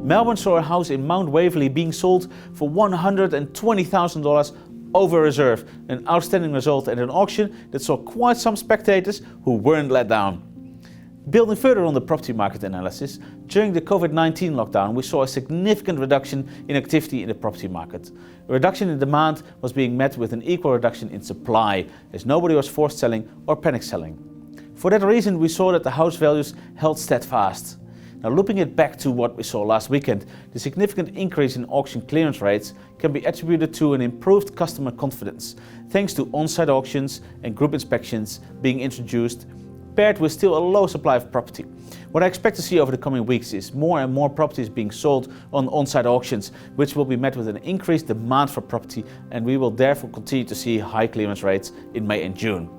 Melbourne saw a house in Mount Waverley being sold for $120,000 over reserve, an outstanding result at an auction that saw quite some spectators who weren't let down. Building further on the property market analysis, during the COVID-19 lockdown we saw a significant reduction in activity in the property market. A reduction in demand was being met with an equal reduction in supply, as nobody was forced selling or panic selling. For that reason we saw that the house values held steadfast. Now, looping it back to what we saw last weekend, the significant increase in auction clearance rates can be attributed to an improved customer confidence, thanks to on-site auctions and group inspections being introduced, paired with still a low supply of property. What I expect to see over the coming weeks is more and more properties being sold on on-site auctions, which will be met with an increased demand for property, and we will therefore continue to see high clearance rates in May and June.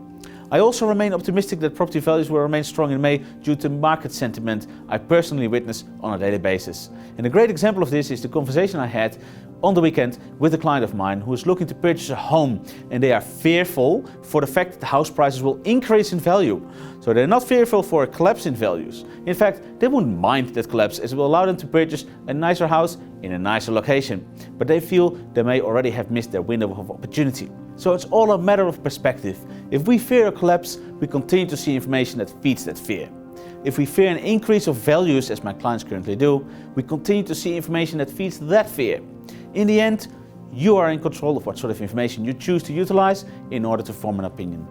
I also remain optimistic that property values will remain strong in May due to market sentiment I personally witness on a daily basis. And a great example of this is the conversation I had on the weekend with a client of mine who is looking to purchase a home, and they are fearful for the fact that the house prices will increase in value. So they're not fearful for a collapse in values. In fact, they wouldn't mind that collapse, as it will allow them to purchase a nicer house in a nicer location. But they feel they may already have missed their window of opportunity. So it's all a matter of perspective. If we fear a collapse, we continue to see information that feeds that fear. If we fear an increase of values, as my clients currently do, we continue to see information that feeds that fear. In the end, you are in control of what sort of information you choose to utilize in order to form an opinion.